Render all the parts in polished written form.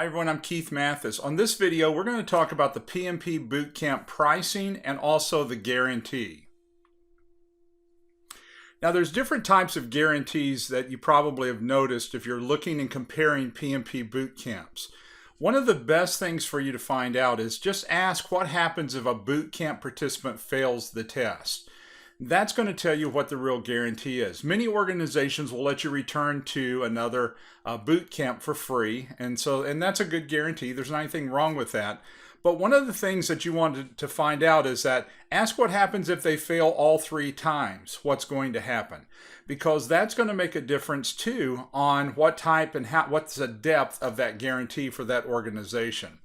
Hi everyone, I'm Keith Mathis. On this video, we're going to talk about the PMP Bootcamp Pricing and also the guarantee. Now there's different types of guarantees that you probably have noticed if you're looking and comparing PMP bootcamps. One of the best things for you to find out is just ask what happens if a bootcamp participant fails the test. That's going to tell you what the real guarantee is. Many organizations will let you return to another boot camp for free, and that's a good guarantee. There's not anything wrong with that. But one of the things that you wanted to find out is that ask what happens if they fail all 3 times. What's going to happen? Because that's going to make a difference too on what type and what's the depth of that guarantee for that organization.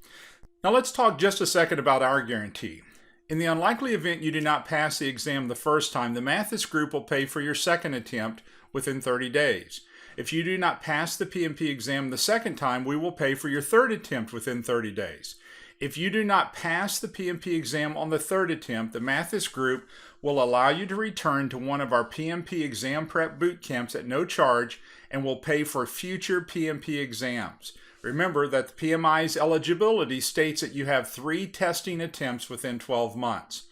Now let's talk just a second about our guarantee. In the unlikely event you do not pass the exam the first time, the Mathis Group will pay for your second attempt within 30 days. If you do not pass the PMP exam the second time, we will pay for your third attempt within 30 days. If you do not pass the PMP exam on the third attempt, the Mathis Group will allow you to return to one of our PMP exam prep boot camps at no charge and will pay for future PMP exams. Remember that the PMI's eligibility states that you have 3 testing attempts within 12 months.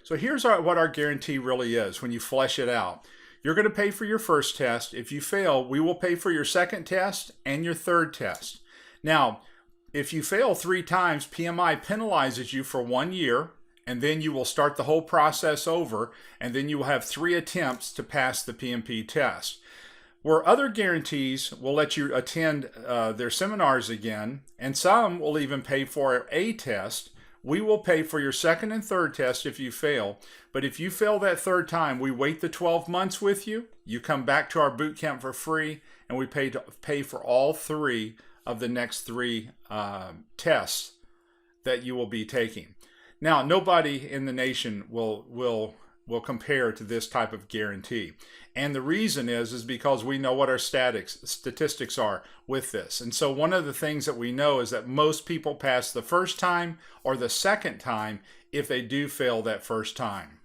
So here's what our guarantee really is when you flesh it out. You're going to pay for your first test. If you fail, we will pay for your second test and your third test. Now, if you fail 3 times, PMI penalizes you for 1 year, and then you will start the whole process over, and then you will have 3 attempts to pass the PMP test. Where other guarantees will let you attend their seminars again, and some will even pay for a test, we will pay for your second and third test if you fail. But if you fail that third time, we wait the 12 months with you, you come back to our boot camp for free, and we pay for all 3 of the next 3 tests that you will be taking. Now, nobody in the nation will compare to this type of guarantee. And the reason is because we know what our statistics are with this. And so one of the things that we know is that most people pass the first time or the second time if they do fail that first time.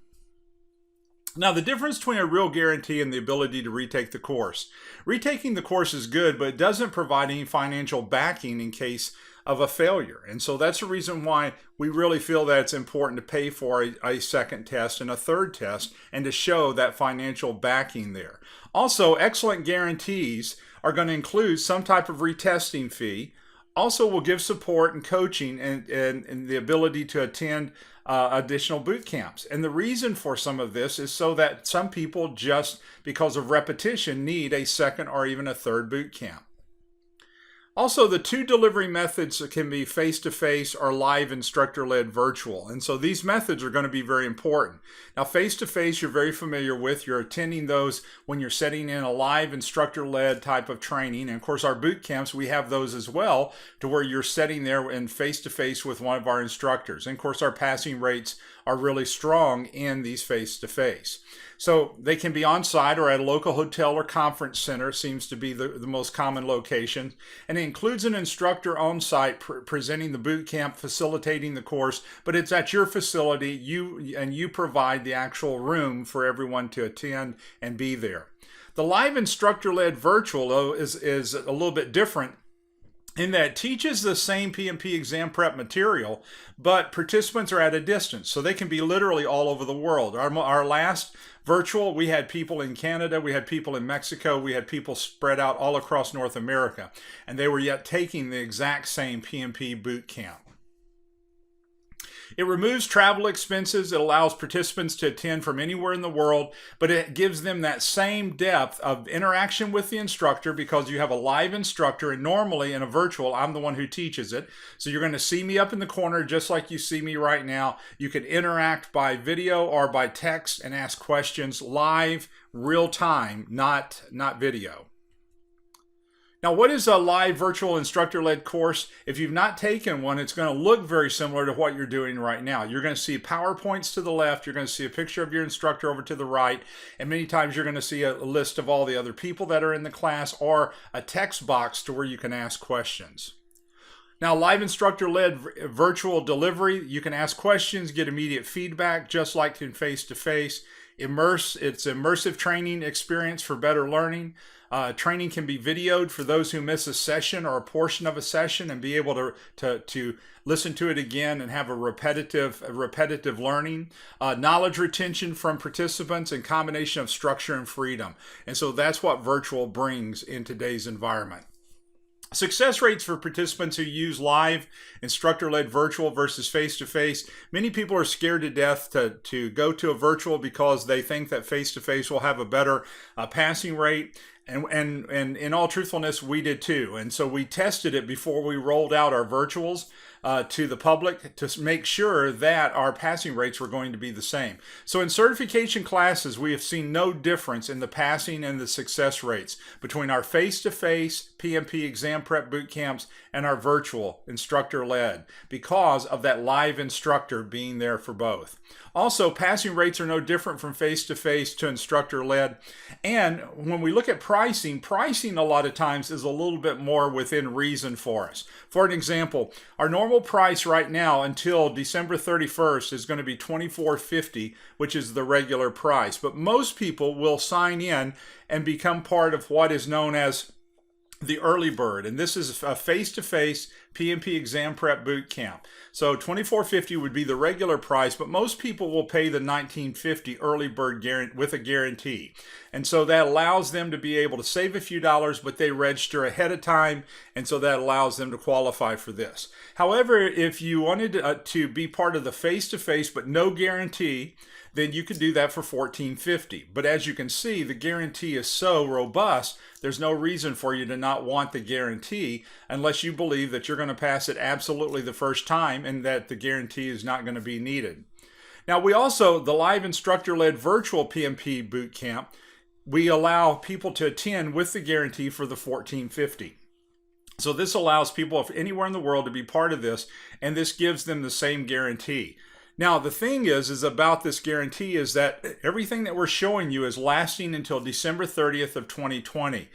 Now, the difference between a real guarantee and the ability to retake the course. Retaking the course is good, but it doesn't provide any financial backing in case of a failure. And so that's the reason why we really feel that it's important to pay for a second test and a third test and to show that financial backing there. Also, excellent guarantees are going to include some type of retesting fee. Also will give support and coaching and the ability to attend additional boot camps. And the reason for some of this is so that some people, just because of repetition, need a second or even a third boot camp. Also, the 2 delivery methods can be face-to-face or live instructor-led virtual. And so these methods are going to be very important. Now, face-to-face you're very familiar with. You're attending those when you're setting in a live instructor-led type of training. And of course, our boot camps, we have those as well, to where you're sitting there and face-to-face with one of our instructors. And of course, our passing rates are really strong in these face-to-face. So they can be on site or at a local hotel or conference center, seems to be the most common location. And it includes an instructor on site presenting the boot camp, facilitating the course, but it's at your facility, you provide the actual room for everyone to attend and be there. The live instructor-led virtual, though, is a little bit different in that it teaches the same PMP exam prep material, but participants are at a distance, so they can be literally all over the world. Our last virtual, we had people in Canada, we had people in Mexico, we had people spread out all across North America, and they were yet taking the exact same PMP boot camp. It removes travel expenses. It allows participants to attend from anywhere in the world, but it gives them that same depth of interaction with the instructor because you have a live instructor, and normally in a virtual, I'm the one who teaches it. So you're going to see me up in the corner just like you see me right now. You can interact by video or by text and ask questions live, real time, not video. Now, what is a live virtual instructor-led course? If you've not taken one, it's going to look very similar to what you're doing right now. You're going to see PowerPoints to the left, you're going to see a picture of your instructor over to the right, and many times you're going to see a list of all the other people that are in the class or a text box to where you can ask questions. Now, live instructor-led virtual delivery, you can ask questions, get immediate feedback, just like in face-to-face. It's immersive training experience for better learning. Training can be videoed for those who miss a session or a portion of a session and be able to listen to it again and have a repetitive learning. Knowledge retention from participants and combination of structure and freedom. And so that's what virtual brings in today's environment. Success rates for participants who use live instructor-led virtual versus face-to-face. Many people are scared to death to go to a virtual because they think that face-to-face will have a better passing rate. And in all truthfulness, we did too. And so we tested it before we rolled out our virtuals to the public to make sure that our passing rates were going to be the same. So in certification classes, we have seen no difference in the passing and the success rates between our face-to-face PMP exam prep boot camps and our virtual instructor-led because of that live instructor being there for both. Also, passing rates are no different from face-to-face to instructor-led. And when we look at pricing a lot of times is a little bit more within reason for us. For an example, our normal price right now until December 31st is going to be $24.50, which is the regular price. But most people will sign in and become part of what is known as the early bird, and this is a face-to-face PMP exam prep boot camp. So $24.50 would be the regular price, but most people will pay the $19.50 early bird with a guarantee. And so that allows them to be able to save a few dollars, but they register ahead of time, and so that allows them to qualify for this. However, if you wanted to be part of the face-to-face but no guarantee, then you could do that for $14.50. But as you can see, the guarantee is so robust, there's no reason for you to not want the guarantee unless you believe that you're going to pass it absolutely the first time and that the guarantee is not going to be needed. Now, we also, the live instructor-led virtual PMP Bootcamp, we allow people to attend with the guarantee for the $14.50. So this allows people anywhere in the world to be part of this, and this gives them the same guarantee. Now, the thing is about this guarantee is that everything that we're showing you is lasting until December 30th of 2020.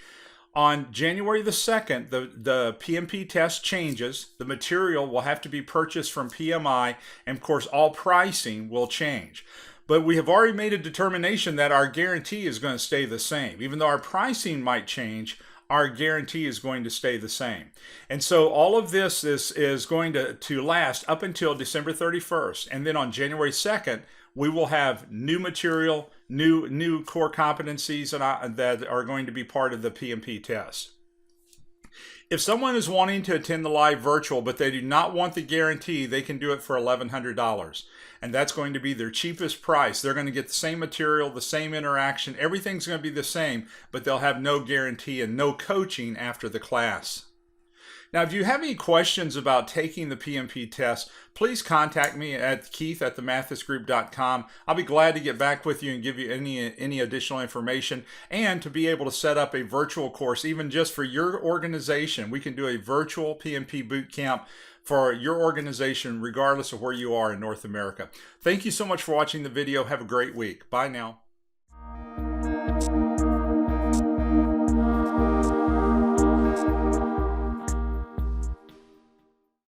On January the 2nd, the PMP test changes. The material will have to be purchased from PMI, and of course, all pricing will change. But we have already made a determination that our guarantee is going to stay the same. Even though our pricing might change, our guarantee is going to stay the same. And so all of this is going to last up until December 31st. And then on January 2nd, we will have new material, new core competencies that are going to be part of the PMP test. If someone is wanting to attend the live virtual, but they do not want the guarantee, they can do it for $1,100. And that's going to be their cheapest price. They're going to get the same material, the same interaction. Everything's going to be the same, but they'll have no guarantee and no coaching after the class. Now, if you have any questions about taking the PMP test, please contact me at keith@themathisgroup.com. I'll be glad to get back with you and give you any additional information and to be able to set up a virtual course, even just for your organization. We can do a virtual PMP bootcamp for your organization, regardless of where you are in North America. Thank you so much for watching the video. Have a great week. Bye now.